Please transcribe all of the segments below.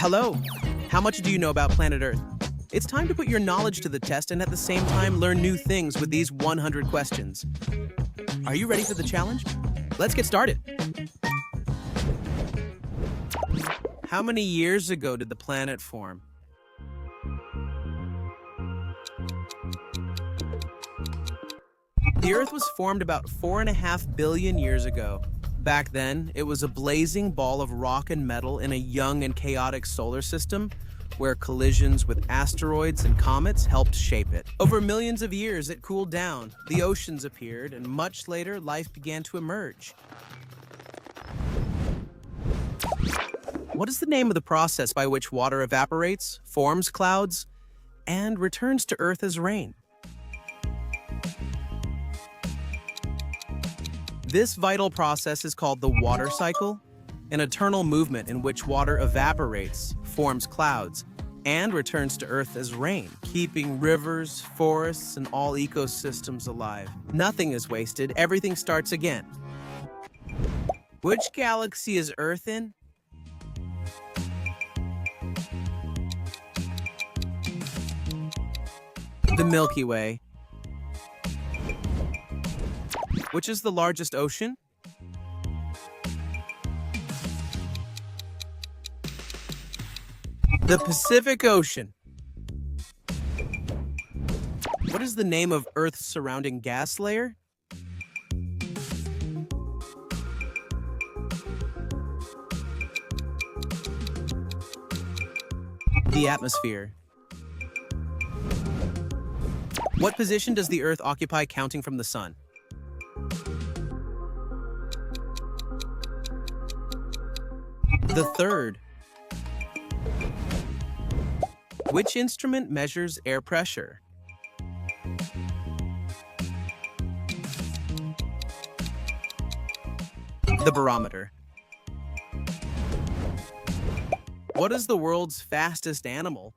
Hello! How much do you know about planet Earth? It's time to put your knowledge to the test and at the same time learn new things with these 100 questions. Are you ready for the challenge? Let's get started. How many years ago did the planet form? The Earth was formed about 4.5 billion years ago. Back then, it was a blazing ball of rock and metal in a young and chaotic solar system where collisions with asteroids and comets helped shape it. Over millions of years, it cooled down, the oceans appeared, and much later, life began to emerge. What is the name of the process by which water evaporates, forms clouds, and returns to Earth as rain? This vital process is called the water cycle, an eternal movement in which water evaporates, forms clouds, and returns to Earth as rain, keeping rivers, forests, and all ecosystems alive. Nothing is wasted, everything starts again. Which galaxy is Earth in? The Milky Way. Which is the largest ocean? The Pacific Ocean. What is the name of Earth's surrounding gas layer? The atmosphere. What position does the Earth occupy counting from the sun? The third. Which instrument measures air pressure? The barometer. What is the world's fastest animal?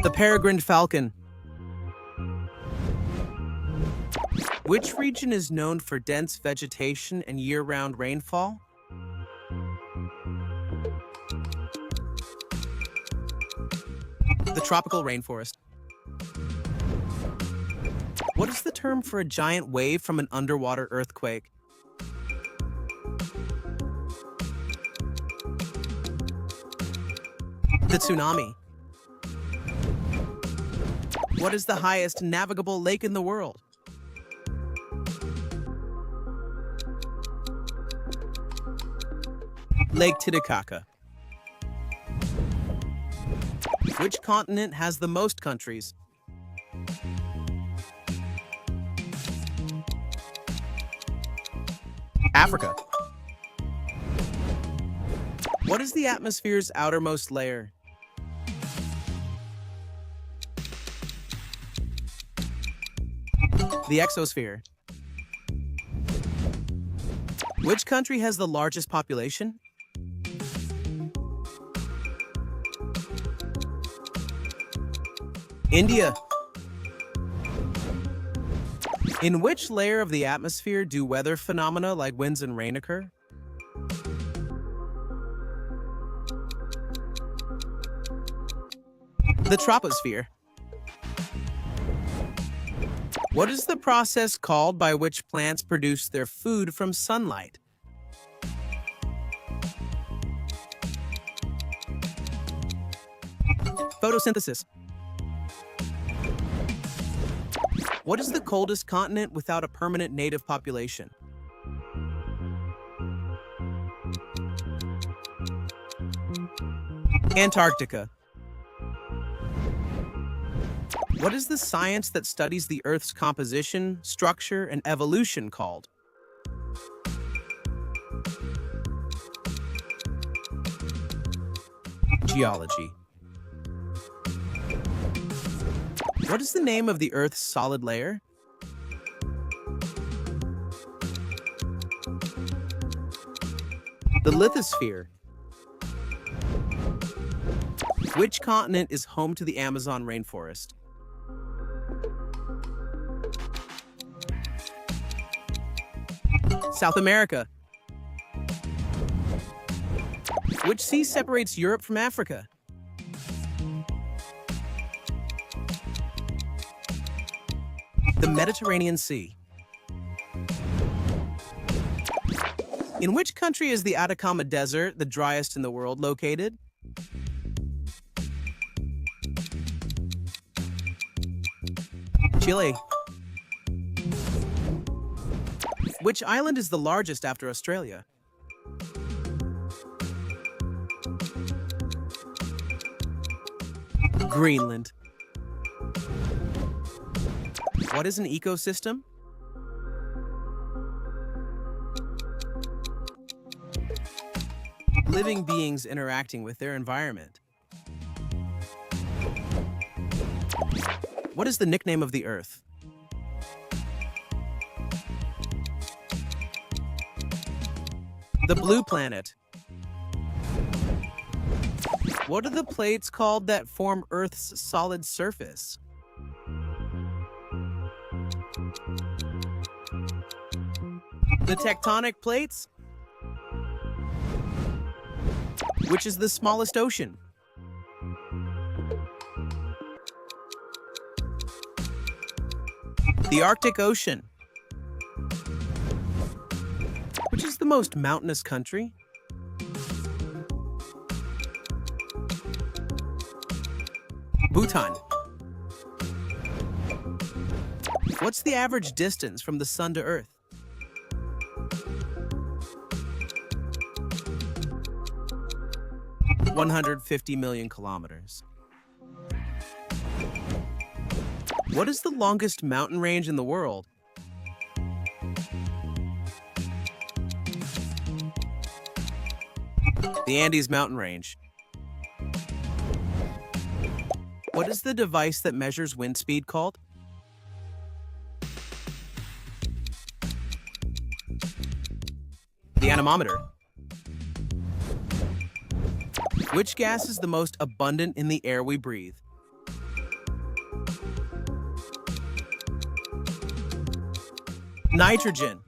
The peregrine falcon. Which region is known for dense vegetation and year-round rainfall? The tropical rainforest. What is the term for a giant wave from an underwater earthquake? The tsunami. What is the highest navigable lake in the world? Lake Titicaca. Which continent has the most countries? Africa. What is the atmosphere's outermost layer? The exosphere. Which country has the largest population? India. In which layer of the atmosphere do weather phenomena like winds and rain occur? The troposphere. What is the process called by which plants produce their food from sunlight? Photosynthesis. What is the coldest continent without a permanent native population? Antarctica. What is the science that studies the Earth's composition, structure, and evolution called? Geology. What is the name of the Earth's solid layer? The lithosphere. Which continent is home to the Amazon rainforest? South America. Which sea separates Europe from Africa? The Mediterranean Sea. In which country is the Atacama Desert, the driest in the world, located? Chile. Which island is the largest after Australia? Greenland. What is an ecosystem? Living beings interacting with their environment. What is the nickname of the Earth? The blue planet. What are the plates called that form Earth's solid surface? The tectonic plates. Which is the smallest ocean? The Arctic Ocean. Which is the most mountainous country? Bhutan. What's the average distance from the Sun to Earth? $150 million kilometers. What is the longest mountain range in the world? The Andes Mountain Range. What is the device that measures wind speed called? The anemometer. Which gas is the most abundant in the air we breathe? Nitrogen.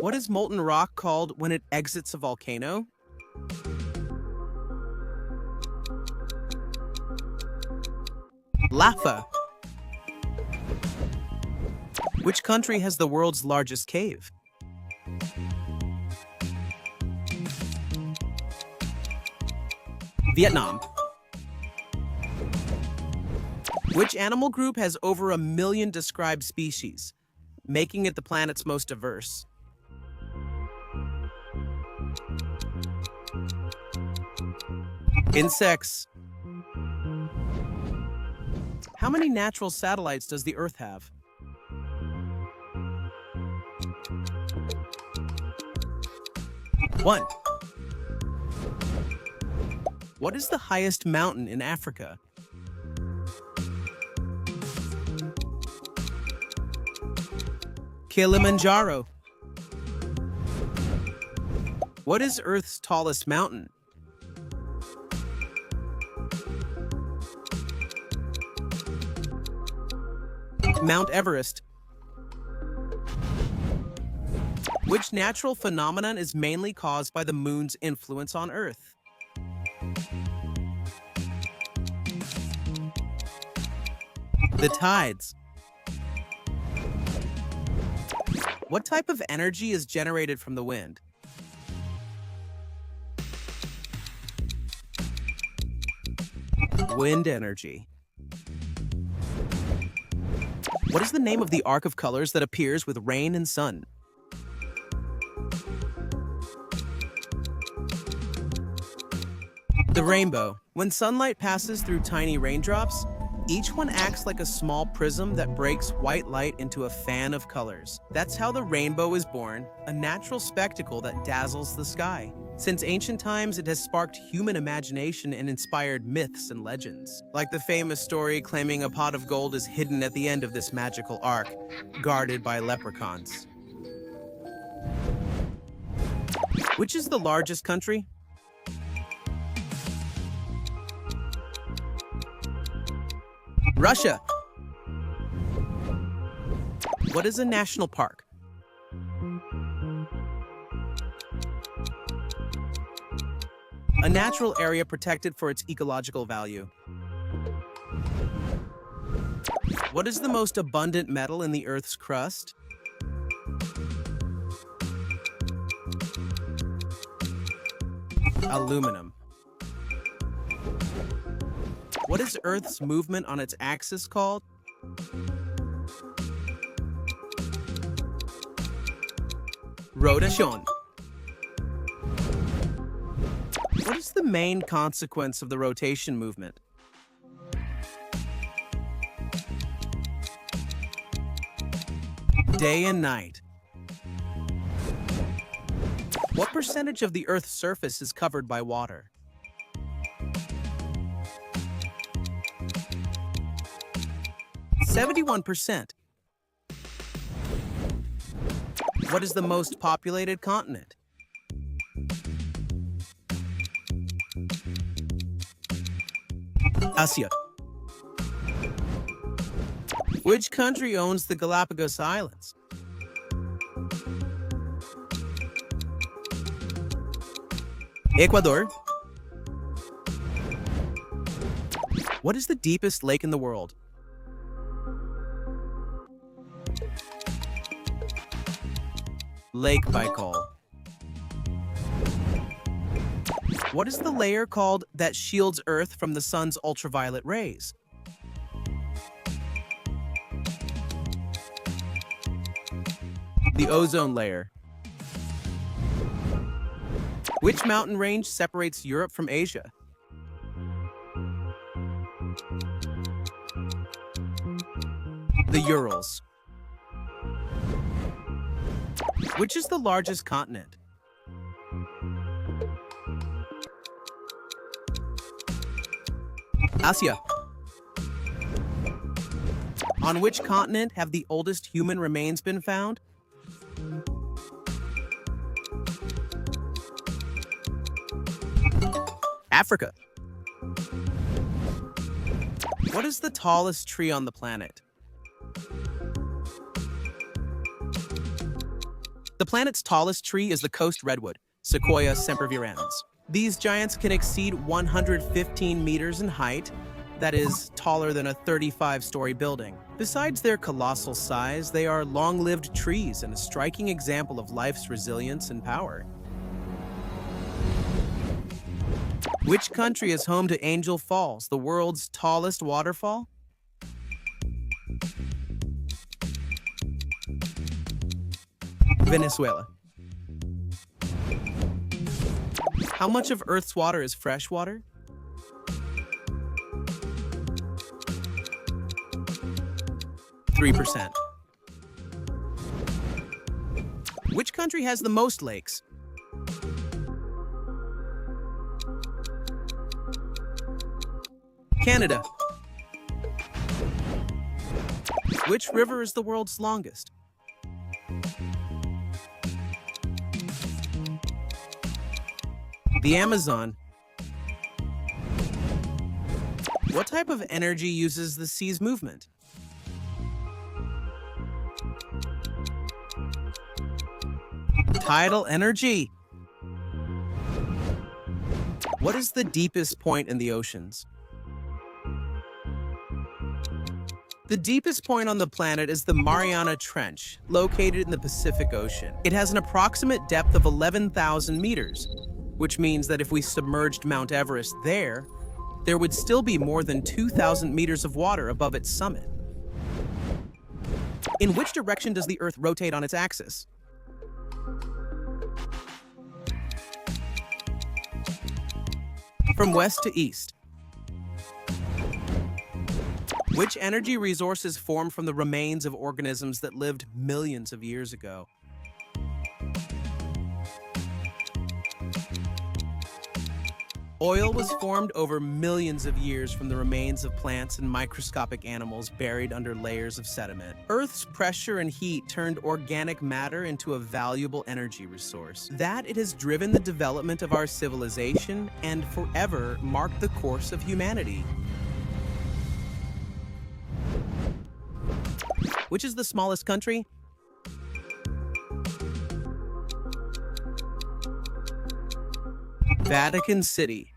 What is molten rock called when it exits a volcano? Lava. Which country has the world's largest cave? Vietnam. Which animal group has over 1 million described species, making it the planet's most diverse? Insects. How many natural satellites does the Earth have? One. What is the highest mountain in Africa? Kilimanjaro. What is Earth's tallest mountain? Mount Everest. Which natural phenomenon is mainly caused by the moon's influence on Earth? The tides. What type of energy is generated from the wind? Wind energy. What is the name of the arc of colors that appears with rain and sun? The rainbow. When sunlight passes through tiny raindrops, each one acts like a small prism that breaks white light into a fan of colors. That's how the rainbow is born, a natural spectacle that dazzles the sky. Since ancient times, it has sparked human imagination and inspired myths and legends, like the famous story claiming a pot of gold is hidden at the end of this magical arc, guarded by leprechauns. Which is the largest country? Russia. What is a national park? A natural area protected for its ecological value. What is the most abundant metal in the Earth's crust? Aluminum. What is Earth's movement on its axis called? Rotation. What is the main consequence of the rotation movement? Day and night. What percentage of the Earth's surface is covered by water? 71%. What is the most populated continent? Asia. Which country owns the Galapagos Islands? Ecuador. What is the deepest lake in the world? Lake Baikal. What is the layer called that shields Earth from the sun's ultraviolet rays? The ozone layer. Which mountain range separates Europe from Asia? The Urals. Which is the largest continent? Asia. On which continent have the oldest human remains been found? Africa. What is the tallest tree on the planet? The planet's tallest tree is the coast redwood, Sequoia sempervirens. These giants can exceed 115 meters in height, that is, taller than a 35-story building. Besides their colossal size, they are long-lived trees and a striking example of life's resilience and power. Which country is home to Angel Falls, the world's tallest waterfall? Venezuela. How much of Earth's water is fresh water? 3%. Which country has the most lakes? Canada. Which river is the world's longest? The Amazon. What type of energy uses the sea's movement? Tidal energy. What is the deepest point in the oceans? The deepest point on the planet is the Mariana Trench, located in the Pacific Ocean. It has an approximate depth of 11,000 meters, which means that if we submerged Mount Everest there would still be more than 2,000 meters of water above its summit. In which direction does the Earth rotate on its axis? From west to east. Which energy resources formed from the remains of organisms that lived millions of years ago? Oil was formed over millions of years from the remains of plants and microscopic animals buried under layers of sediment. Earth's pressure and heat turned organic matter into a valuable energy resource. That it has driven the development of our civilization and forever marked the course of humanity. Which is the smallest country? Vatican City.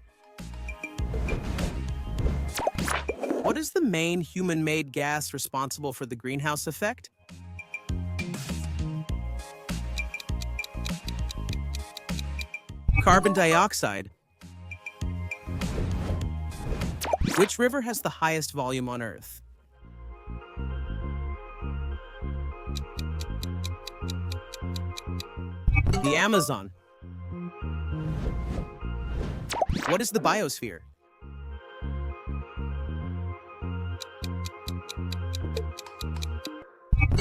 What is the main human-made gas responsible for the greenhouse effect? Carbon dioxide. Which river has the highest volume on Earth? The Amazon. What is the biosphere?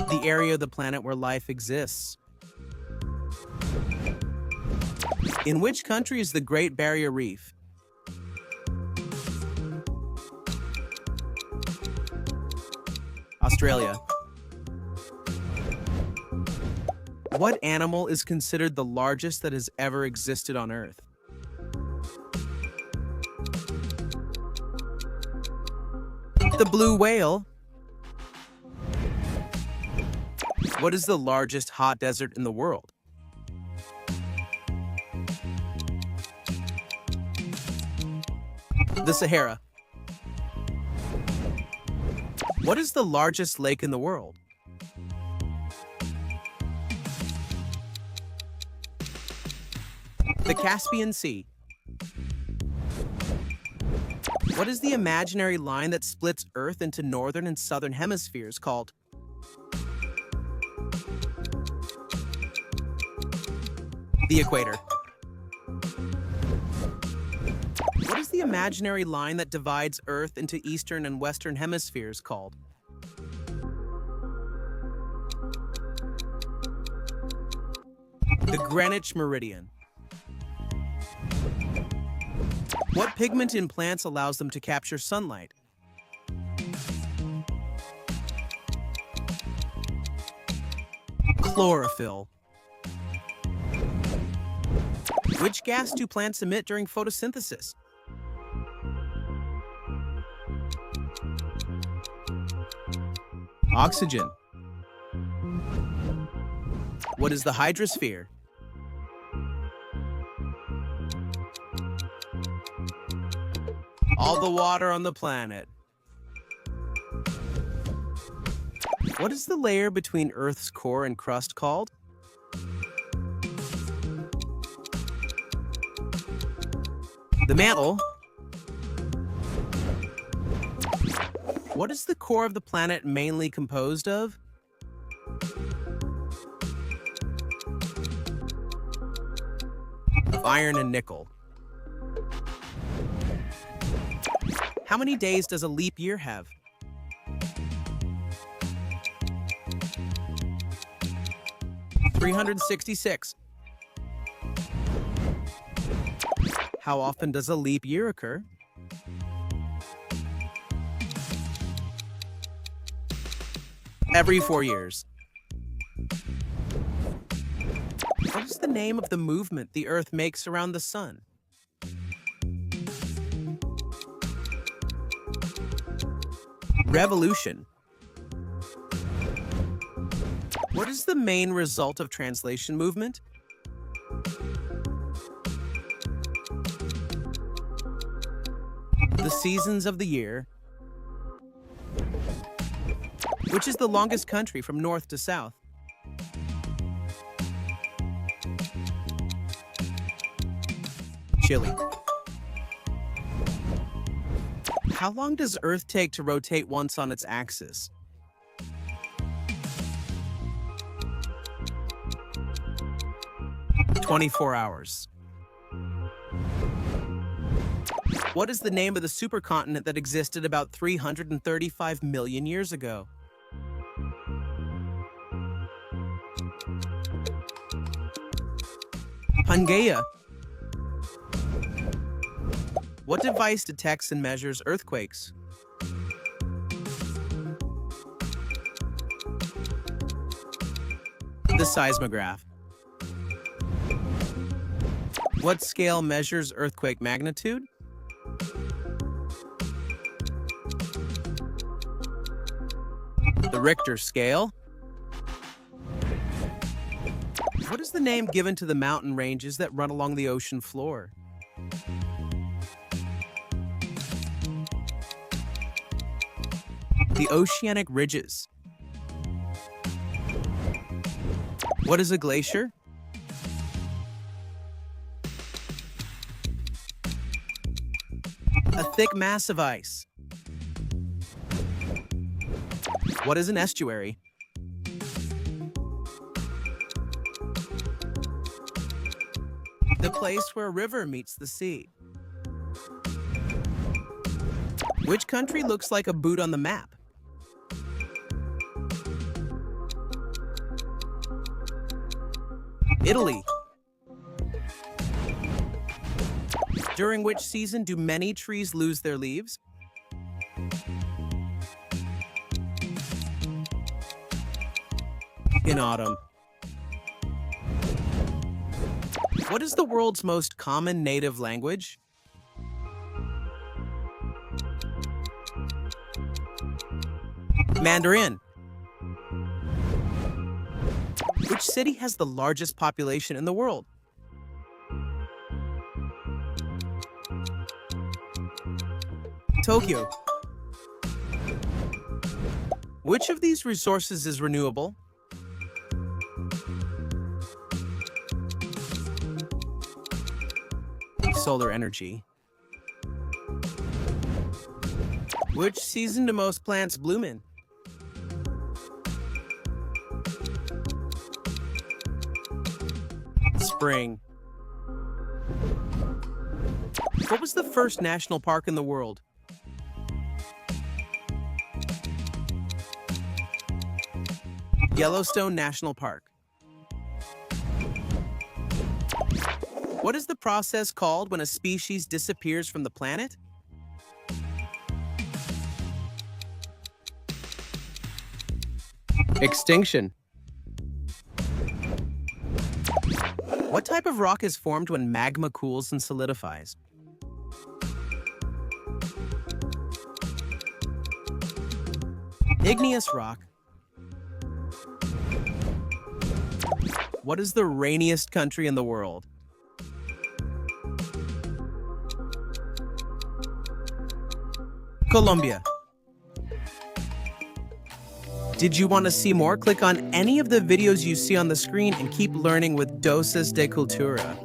The area of the planet where life exists. In which country is the Great Barrier Reef? Australia. What animal is considered the largest that has ever existed on Earth? The blue whale. What is the largest hot desert in the world? The Sahara. What is the largest lake in the world? The Caspian Sea. What is the imaginary line that splits Earth into northern and southern hemispheres called? The equator. What is the imaginary line that divides Earth into eastern and western hemispheres called? The Greenwich Meridian. What pigment in plants allows them to capture sunlight? Chlorophyll. Which gas do plants emit during photosynthesis? Oxygen. What is the hydrosphere? All the water on the planet. What is the layer between Earth's core and crust called? The mantle. What is the core of the planet mainly composed of? Of iron and nickel. How many days does a leap year have? 366. How often does a leap year occur? Every 4 years. What is the name of the movement the Earth makes around the Sun? Revolution. What is the main result of translation movement? The seasons of the year. Which is the longest country from north to south? Chile. How long does Earth take to rotate once on its axis? "24 hours. What is the name of the supercontinent that existed about 335 million years ago? Pangaea. What device detects and measures earthquakes? The seismograph. What scale measures earthquake magnitude? The Richter scale. What is the name given to the mountain ranges that run along the ocean floor? The oceanic ridges. What is a glacier? A thick mass of ice. What is an estuary? The place where a river meets the sea. Which country looks like a boot on the map? Italy. During which season do many trees lose their leaves? In autumn. What is the world's most common native language? Mandarin. Which city has the largest population in the world? Tokyo. Which of these resources is renewable? Solar energy. Which season do most plants bloom in? Spring. What was the first national park in the world? Yellowstone National Park. What is the process called when a species disappears from the planet? Extinction. What type of rock is formed when magma cools and solidifies? Igneous rock. What is the rainiest country in the world? Colombia. Did you want to see more? Click on any of the videos you see on the screen and keep learning with Dosis de Cultura.